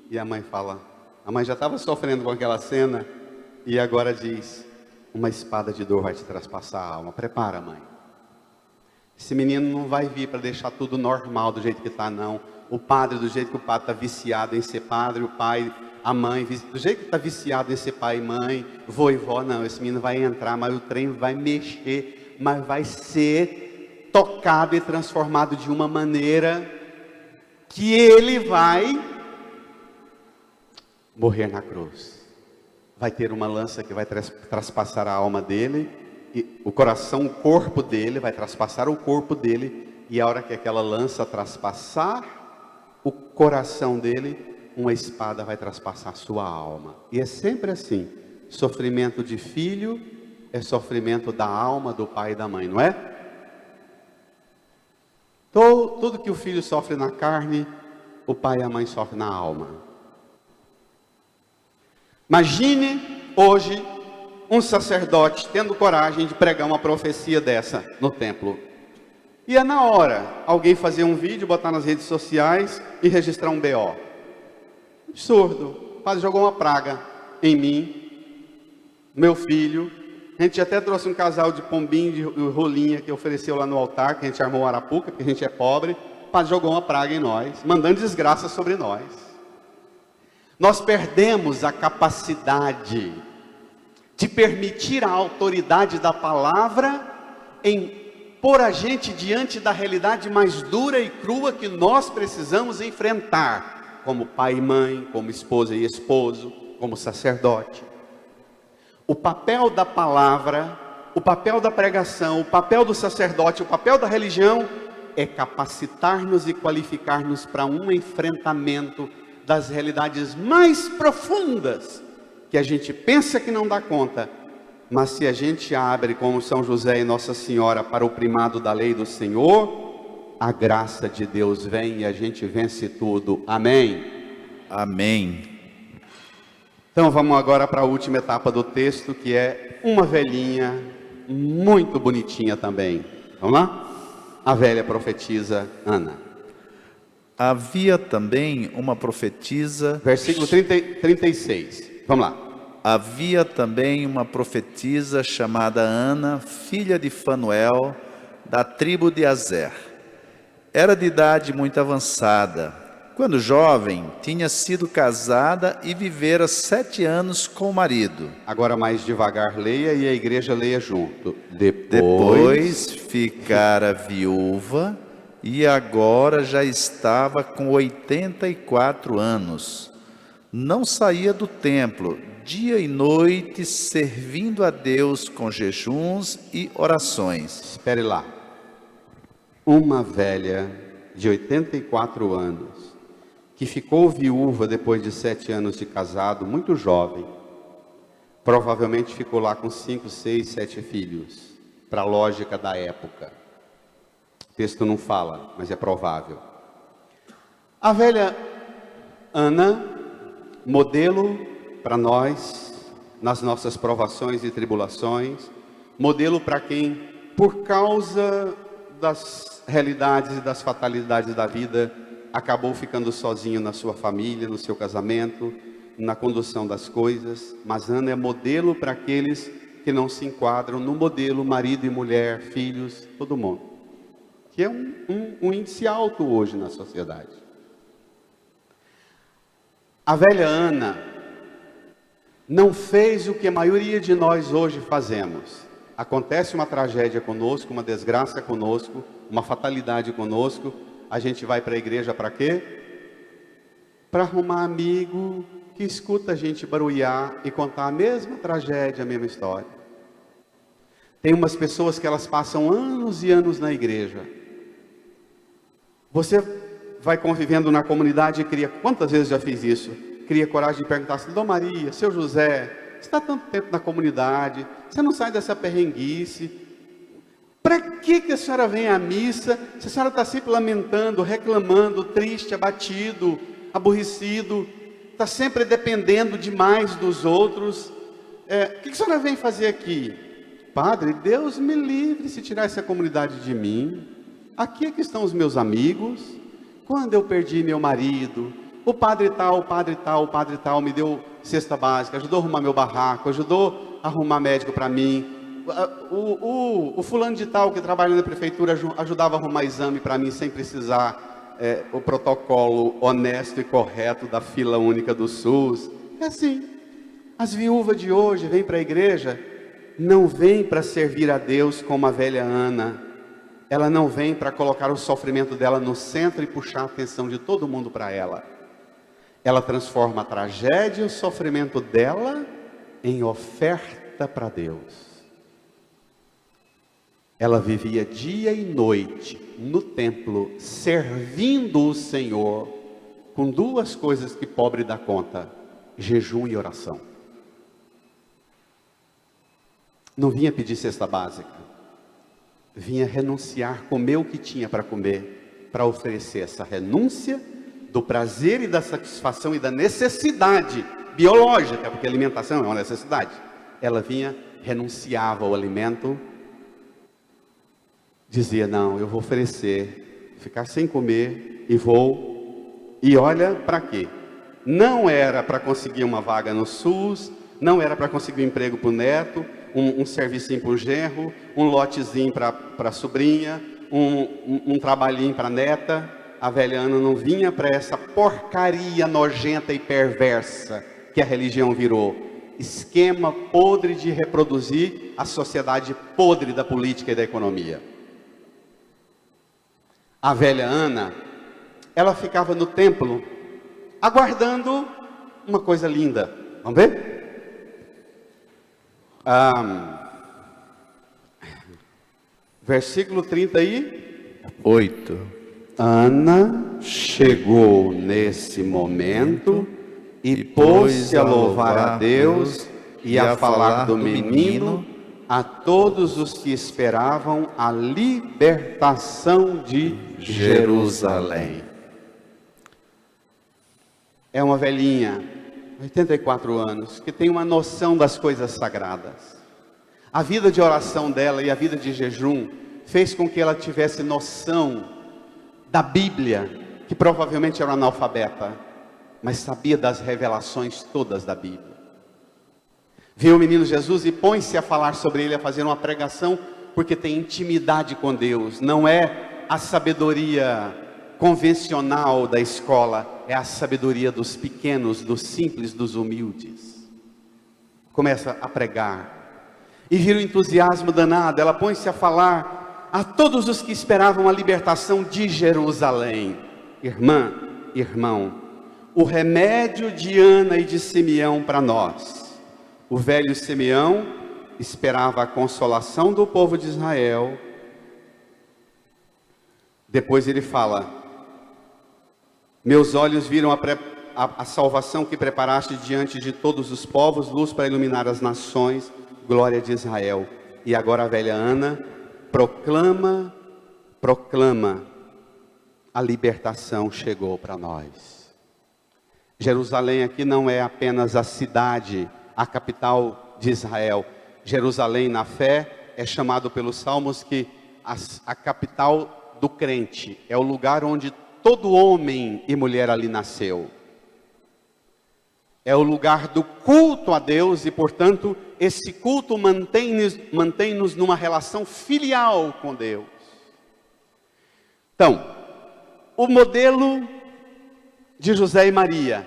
e a mãe fala, a mãe já estava sofrendo com aquela cena, e agora diz: uma espada de dor vai te traspassar a alma. Prepara, mãe. Esse menino não vai vir para deixar tudo normal do jeito que está, não. O padre, do jeito que o padre está viciado em ser padre, o pai, a mãe, do jeito que está viciado em ser pai e mãe, vô e vó, não. Esse menino vai entrar, mas o trem vai mexer, mas vai ser tocado e transformado de uma maneira que ele vai morrer na cruz. Vai ter uma lança que vai traspassar a alma dele, e o coração, o corpo dele, vai traspassar o corpo dele, e a hora que aquela lança traspassar o coração dele, uma espada vai traspassar sua alma. E é sempre assim: sofrimento de filho é sofrimento da alma do pai e da mãe, não é? Tudo que o filho sofre na carne, o pai e a mãe sofrem na alma. Imagine hoje um sacerdote tendo coragem de pregar uma profecia dessa no templo. E é na hora alguém fazer um vídeo, botar nas redes sociais e registrar um BO. Absurdo. O padre jogou uma praga em mim, meu filho. A gente até trouxe um casal de pombinho de rolinha que ofereceu lá no altar, que a gente armou arapuca, porque a gente é pobre. O padre jogou uma praga em nós, mandando desgraça sobre nós. Nós perdemos a capacidade de permitir a autoridade da palavra em pôr a gente diante da realidade mais dura e crua que nós precisamos enfrentar, como pai e mãe, como esposa e esposo, como sacerdote. O papel da palavra, o papel da pregação, o papel do sacerdote, o papel da religião é capacitar-nos e qualificar-nos para um enfrentamento das realidades mais profundas que a gente pensa que não dá conta, Mas se a gente abre como São José e Nossa Senhora para o primado da lei do Senhor, a graça de Deus vem e a gente vence tudo. Amém? Amém. Então vamos agora para a última etapa do texto, que é uma velhinha muito bonitinha também. Vamos lá? A velha profetisa Ana. Havia também uma profetisa. Versículo 36. Vamos lá. Havia também uma profetisa chamada Ana, filha de Fanuel, da tribo de Azer. Era de idade muito avançada. Quando jovem, tinha sido casada e vivera 7 anos com o marido. Agora mais devagar leia e a igreja leia junto. Depois ficara viúva e agora já estava com 84 anos. Não saía do templo, dia e noite, servindo a Deus com jejuns e orações. Espere lá. Uma velha de 84 anos, que ficou viúva depois de 7 anos de casado, muito jovem, provavelmente ficou lá com 5, 6, 7 filhos, para a lógica da época. O texto não fala, mas é provável. A velha Ana, modelo para nós, nas nossas provações e tribulações, modelo para quem, por causa das realidades e das fatalidades da vida, acabou ficando sozinho na sua família, no seu casamento, na condução das coisas. Mas Ana é modelo para aqueles que não se enquadram no modelo marido e mulher, filhos, todo mundo. Que é um índice alto hoje na sociedade. A velha Ana não fez o que a maioria de nós hoje fazemos. Acontece uma tragédia conosco, uma desgraça conosco, uma fatalidade conosco. A gente vai para a igreja para quê? Para arrumar amigo que escuta a gente barulhar e contar a mesma tragédia, a mesma história. Tem umas pessoas que elas passam anos e anos na igreja. Você vai convivendo na comunidade e cria, quantas vezes já fiz isso? Cria coragem de perguntar assim: Dona Maria, seu José, você está tanto tempo na comunidade, você não sai dessa perrenguice. Para que a senhora vem à missa, se a senhora está sempre lamentando, reclamando, triste, abatido, aborrecido, está sempre dependendo demais dos outros? O que a senhora vem fazer aqui? Padre, Deus me livre se tirar essa comunidade de mim. Aqui é que estão os meus amigos. Quando eu perdi meu marido, o padre tal me deu cesta básica, ajudou a arrumar meu barraco, ajudou a arrumar médico para mim. O fulano de tal que trabalha na prefeitura ajudava a arrumar exame para mim sem precisar o protocolo honesto e correto da fila única do SUS. É assim. As viúvas de hoje vêm para a igreja, não vêm para servir a Deus como a velha Ana. Ela não vem para colocar o sofrimento dela no centro e puxar a atenção de todo mundo para ela. Ela transforma a tragédia e o sofrimento dela em oferta para Deus. Ela vivia dia e noite no templo, servindo o Senhor, com 2 coisas que pobre dá conta: jejum e oração. Não vinha pedir cesta básica, vinha renunciar, comer o que tinha para comer, para oferecer essa renúncia do prazer e da satisfação e da necessidade biológica, porque a alimentação é uma necessidade. Ela vinha, renunciava ao alimento, dizia: não, eu vou oferecer, ficar sem comer e vou. E olha para quê? Não era para conseguir uma vaga no SUS, não era para conseguir um emprego para o neto, um servicinho para o genro, um lotezinho para a sobrinha, um trabalhinho para a neta. A velha Ana não vinha para essa porcaria nojenta e perversa que a religião virou. Esquema podre de reproduzir a sociedade podre da política e da economia. A velha Ana, ela ficava no templo, aguardando uma coisa linda. Vamos ver? Versículo 38. Ana chegou nesse momento e pôs-se a louvar a Deus e a falar do menino a todos os que esperavam a libertação de Jerusalém. É uma velhinha, 84 anos, que tem uma noção das coisas sagradas. A vida de oração dela e a vida de jejum fez com que ela tivesse noção da Bíblia, que provavelmente era analfabeta, mas sabia das revelações todas da Bíblia. Viu o menino Jesus e põe-se a falar sobre ele, a fazer uma pregação, porque tem intimidade com Deus. Não é a sabedoria convencional da escola, é a sabedoria dos pequenos, dos simples, dos humildes. Começa a pregar, e vira um entusiasmo danado. Ela põe-se a falar a todos os que esperavam a libertação de Jerusalém. Irmã, irmão, o remédio de Ana e de Simeão para nós. O velho Simeão esperava a consolação do povo de Israel. Depois ele fala: meus olhos viram a salvação que preparaste diante de todos os povos, luz para iluminar as nações, glória de Israel. E agora a velha Ana proclama, a libertação chegou para nós. Jerusalém aqui não é apenas a cidade, a capital de Israel. Jerusalém na fé é chamado pelos salmos que a capital do crente, é o lugar onde todo homem e mulher ali nasceu. É o lugar do culto a Deus e, portanto, esse culto mantém-nos numa relação filial com Deus. Então, o modelo de José e Maria,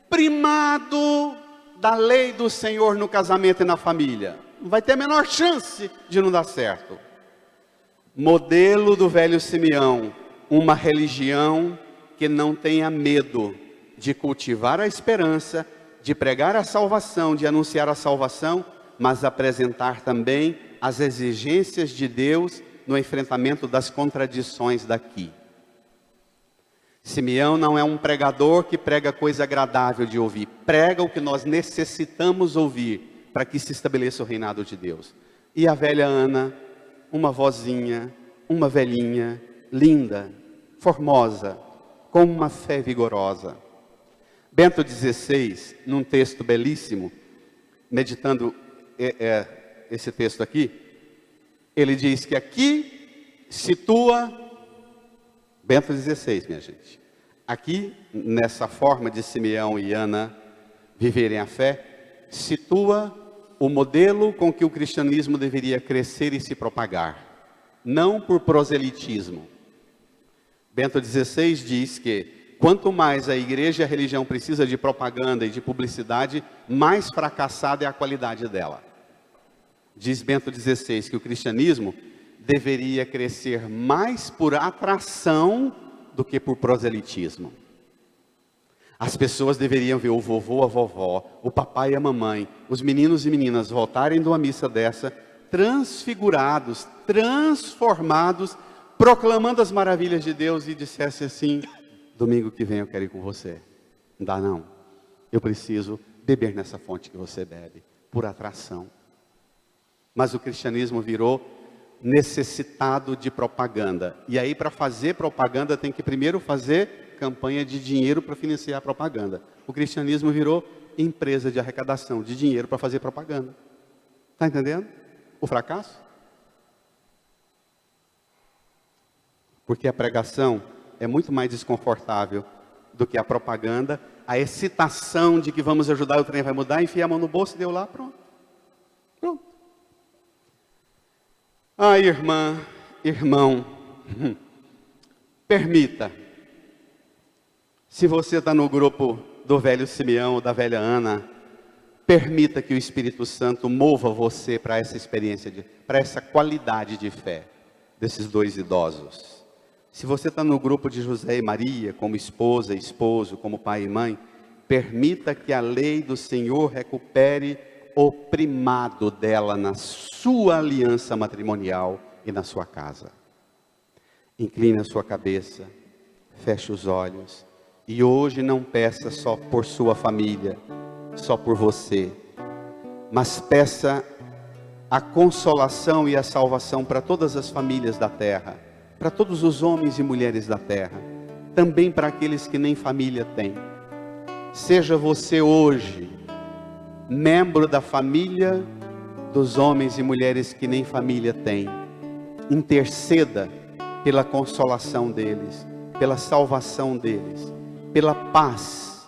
primado da lei do Senhor no casamento e na família, não vai ter a menor chance de não dar certo. Modelo do velho Simeão, uma religião que não tenha medo de cultivar a esperança, de pregar a salvação, de anunciar a salvação, mas apresentar também as exigências de Deus no enfrentamento das contradições daqui. Simeão não é um pregador que prega coisa agradável de ouvir, prega o que nós necessitamos ouvir para que se estabeleça o reinado de Deus. E a velha Ana, uma vozinha, uma velhinha, linda, formosa, com uma fé vigorosa. Bento XVI, num texto belíssimo, meditando esse texto aqui, ele diz que aqui situa, Bento XVI, minha gente, aqui nessa forma de Simeão e Ana viverem a fé, situa o modelo com que o cristianismo deveria crescer e se propagar, não por proselitismo. Bento XVI diz que quanto mais a igreja e a religião precisa de propaganda e de publicidade, mais fracassada é a qualidade dela. Diz Bento XVI que o cristianismo deveria crescer mais por atração do que por proselitismo. As pessoas deveriam ver o vovô, a vovó, o papai e a mamãe, os meninos e meninas voltarem de uma missa dessa, transfigurados, transformados, proclamando as maravilhas de Deus, e dissesse assim: domingo que vem eu quero ir com você. Não dá não, eu preciso beber nessa fonte que você bebe, por atração. Mas o cristianismo virou necessitado de propaganda, e aí para fazer propaganda tem que primeiro fazer campanha de dinheiro para financiar a propaganda. O cristianismo virou empresa de arrecadação de dinheiro para fazer propaganda. Está entendendo o fracasso? Porque a pregação é muito mais desconfortável do que a propaganda, a excitação de que vamos ajudar, o trem vai mudar, enfia a mão no bolso e deu lá, pronto. Pronto. Ah, irmã, irmão, permita, se você está no grupo do velho Simeão ou da velha Ana, permita que o Espírito Santo mova você para essa experiência, para essa qualidade de fé desses dois idosos. Se você está no grupo de José e Maria, como esposa e esposo, como pai e mãe, permita que a lei do Senhor recupere o primado dela na sua aliança matrimonial e na sua casa. Incline a sua cabeça, feche os olhos, e hoje não peça só por sua família, só por você, mas peça a consolação e a salvação para todas as famílias da terra, para todos os homens e mulheres da terra, também para aqueles que nem família têm. Seja você hoje membro da família dos homens e mulheres que nem família têm. Interceda pela consolação deles, pela salvação deles, pela paz,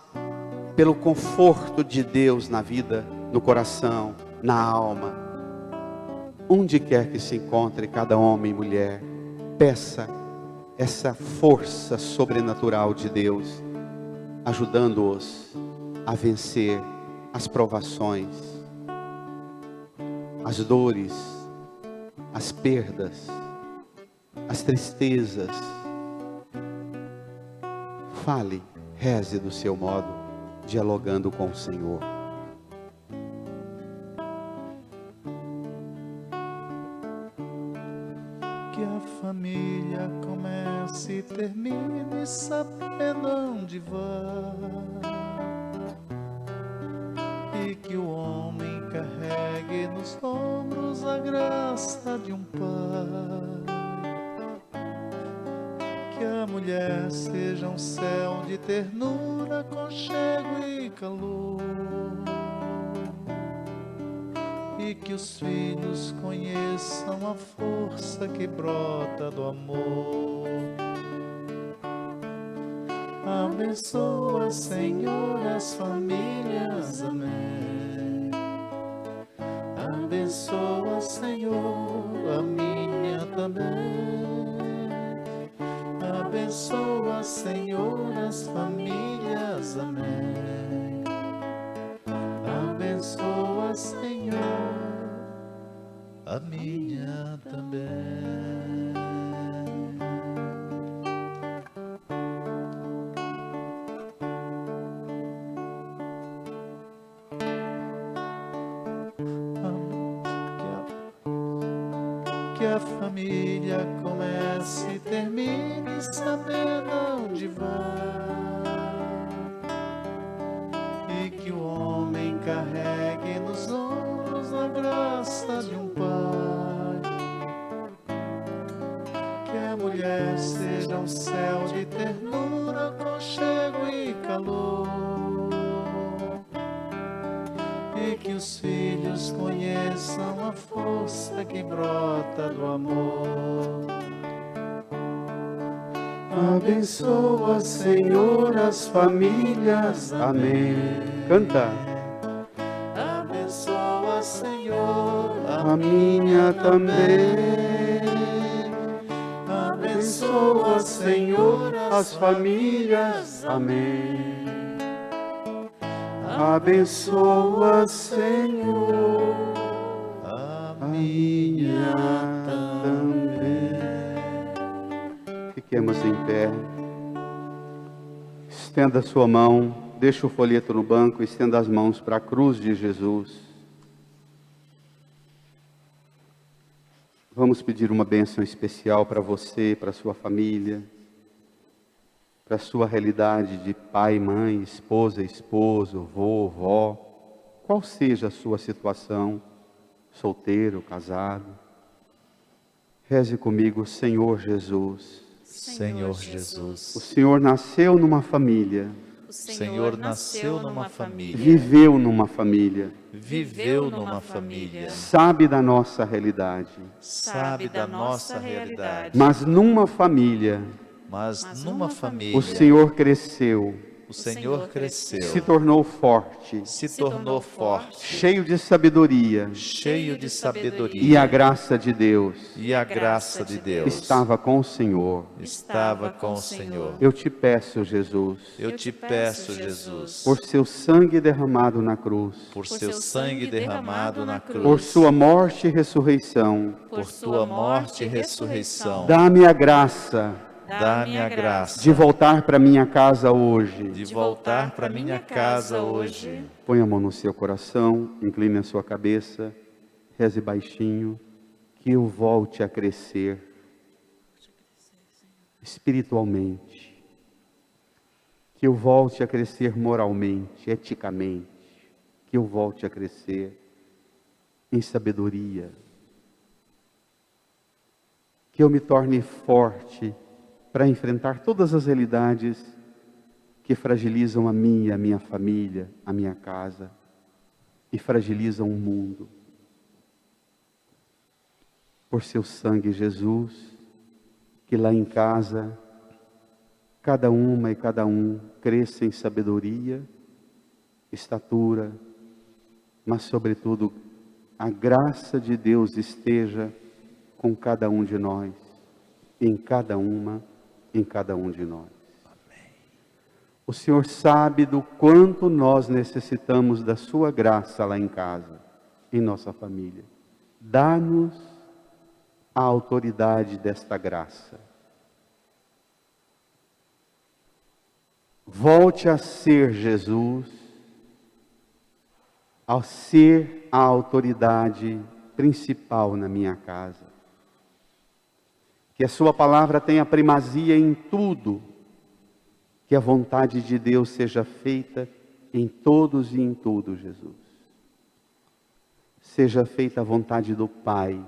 pelo conforto de Deus na vida, no coração, na alma. Onde quer que se encontre cada homem e mulher, peça essa força sobrenatural de Deus, ajudando-os a vencer as provações, as dores, as perdas, as tristezas. Fale, reze do seu modo, dialogando com o Senhor. Que a família comece e termine sabendo onde vai, e que o homem carregue nos ombros a graça de um pai, que a mulher seja um céu de ternura, aconchego e calor, e que os filhos conheçam a força que brota do amor. Abençoa, Senhor, as famílias, amém. Abençoa, Senhor, a minha também. Abençoa, Senhor, as famílias, amém. Abençoa, Senhor, a minha também. Que a família comece e termine sabendo onde vai, e que o homem carregue nos ombros a graça de um pai, que a mulher seja um céu de ternura, aconchego e calor, e que os filhos conheçam a força que brota do amor. Abençoa, Senhor, as famílias, amém. Canta. Abençoa, Senhor, A minha também. Abençoa, Senhor, As famílias, amém. Abençoa, Senhor, a minha também. Fiquemos em pé. Estenda a sua mão, deixa o folheto no banco, estenda as mãos para a cruz de Jesus. Vamos pedir uma bênção especial para você, para a sua família, para a sua realidade de pai, mãe, esposa, esposo, vô, vó, qual seja a sua situação, solteiro, casado. Reze comigo, Senhor Jesus. Senhor Jesus. O Senhor nasceu numa família, O Senhor nasceu numa família, viveu numa família, viveu numa família, sabe da nossa realidade, sabe da nossa realidade. mas numa família, mas numa família o Senhor cresceu, o Senhor cresceu, se tornou forte, se tornou forte, cheio de sabedoria, cheio de sabedoria, e a graça de Deus e a graça de Deus estava com o Senhor. estava com o Senhor. Eu te peço, Jesus, Eu te peço, Jesus, por seu sangue derramado na cruz, por seu sangue derramado na cruz, por sua morte e ressurreição, por tua morte e ressurreição, dá-me a graça dá-me a graça de voltar para minha casa hoje. de voltar para minha casa hoje. Põe a mão no seu coração, incline a sua cabeça, reze baixinho, que eu volte a crescer espiritualmente, que eu volte a crescer moralmente, eticamente, que eu volte a crescer em sabedoria. Que eu me torne forte para enfrentar todas as realidades que fragilizam a mim, a minha família, a minha casa e fragilizam o mundo. Por seu sangue, Jesus, que lá em casa, cada uma e cada um cresça em sabedoria, estatura, mas sobretudo a graça de Deus esteja com cada um de nós, em cada um de nós. Amém. O Senhor sabe do quanto nós necessitamos da sua graça lá em casa, em nossa família. Dá-nos a autoridade desta graça. Volte a ser Jesus, a ser a autoridade principal na minha casa. Que a sua palavra tenha primazia em tudo, que a vontade de Deus seja feita em todos e em tudo, Jesus. Seja feita a vontade do Pai,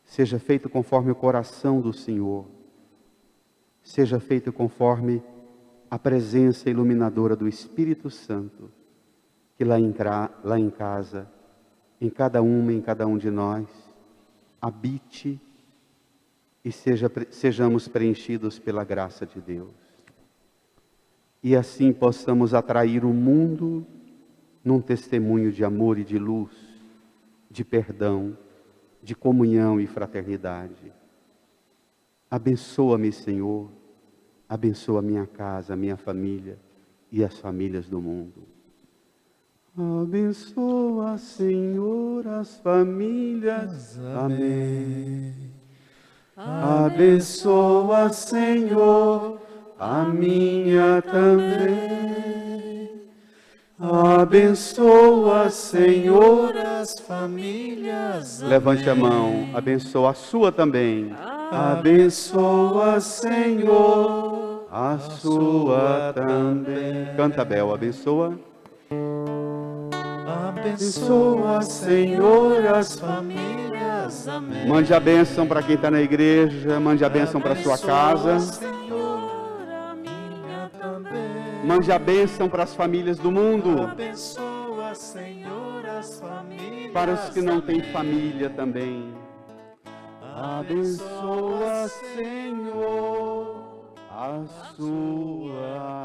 seja feito conforme o coração do Senhor, seja feito conforme a presença iluminadora do Espírito Santo, que lá em casa, em cada uma e em cada um de nós, habite e sejamos preenchidos pela graça de Deus. E assim possamos atrair o mundo num testemunho de amor e de luz, de perdão, de comunhão e fraternidade. Abençoa-me, Senhor, abençoa a minha casa, a minha família e as famílias do mundo. Abençoa, Senhor, as famílias. Amém. Abençoa, Senhor, a minha também. Abençoa, Senhor, as famílias. Levante a mão, abençoa a sua também. Abençoa, Senhor, a sua também. Canta, Bel, abençoa. Abençoa, Senhor, as famílias. Amém. Mande a bênção para quem está na igreja, mande a bênção para sua casa. Senhor, a minha também. Mande a bênção para as famílias do mundo. Abençoa, Senhor, as famílias. Para os que não têm família também. Abençoa, Senhor, a sua